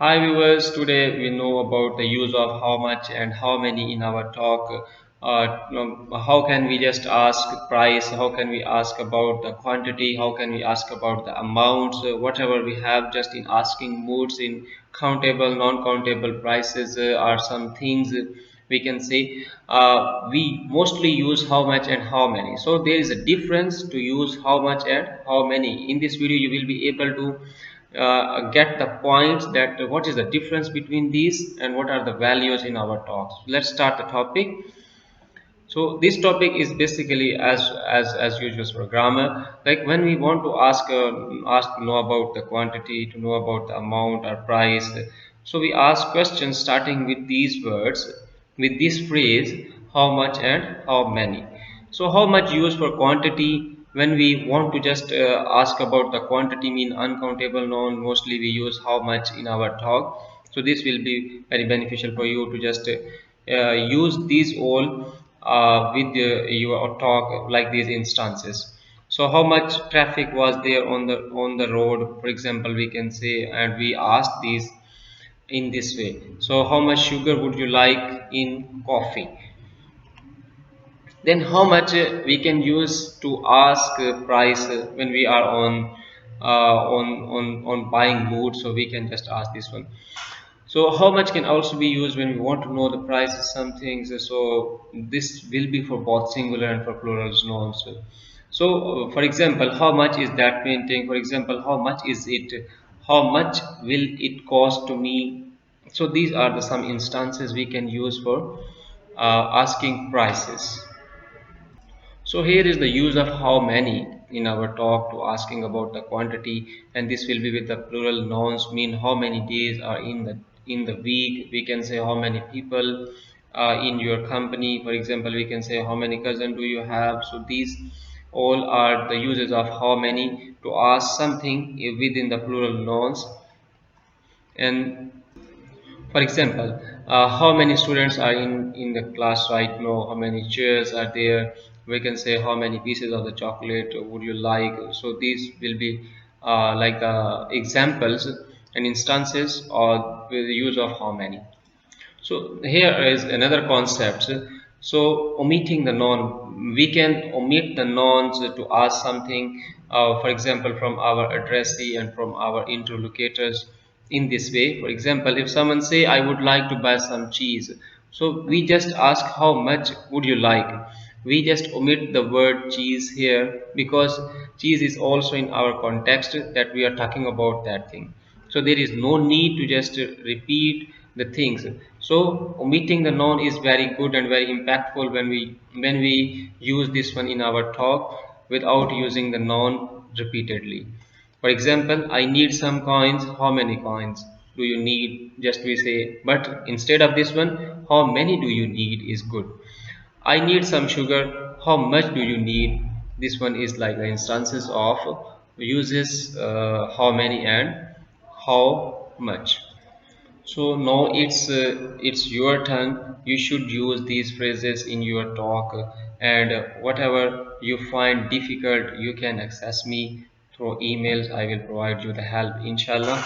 Hi viewers, today we know about the use of how much and how many in our talk. How can we just ask price? How can we ask about the quantity? How can we ask about the amounts? Whatever we have just in asking moods in countable, non-countable prices are some things we can say. We mostly use how much and how many. So there is a difference to use how much and how many. In this video, you will be able to get the points that what is the difference between these and what are the values in our talks. Let's start the topic. So this topic is basically as usual for grammar. Like when we want to ask to know about the quantity, to know about the amount or price, so we ask questions starting with these words, with this phrase, how much and how many. So how much used for quantity when we want to just ask about the quantity mean uncountable noun. Mostly we use how much in our talk. So this will be very beneficial for you to just use these all with your talk like these instances. So how much traffic was there on the road, for example, we can say, and we ask these in this way. So how much sugar would you like in coffee? Then how much we can use to ask price when we are on buying goods. So we can just ask this one. So how much can also be used when we want to know the price of some things. So this will be for both singular and for plurals nouns. So for example, how much is that painting? For example, how much is it? How much will it cost to me? So these are the some instances we can use for asking prices. So here is the use of how many in our talk to asking about the quantity, and this will be with the plural nouns mean how many days are in the week. We can say how many people in your company. For example, we can say how many cousin do you have. So these all are the uses of how many to ask something within the plural nouns. And for example, how many students are in the class right now? How many chairs are there? We can say how many pieces of the chocolate would you like? So these will be like the examples and instances or with the use of how many. So here is another concept. So omitting the noun, we can omit the nouns to ask something, for example, from our addressee and from our interlocutors in this way. For example, if someone say, I would like to buy some cheese. So we just ask how much would you like? We just omit the word cheese here because cheese is also in our context that we are talking about that thing. So there is no need to just repeat the things. So omitting the noun is very good and very impactful when we use this one in our talk without using the noun repeatedly. For example, I need some coins. How many coins do you need? Just we say, but instead of this one, how many do you need is good. I need some sugar. How much do you need? This one is like the instances of uses how many and how much. So now it's your turn. You should use these phrases in your talk, and whatever you find difficult, you can access me through emails. I will provide you the help, inshallah.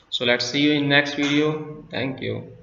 So let's see you in next video. Thank you.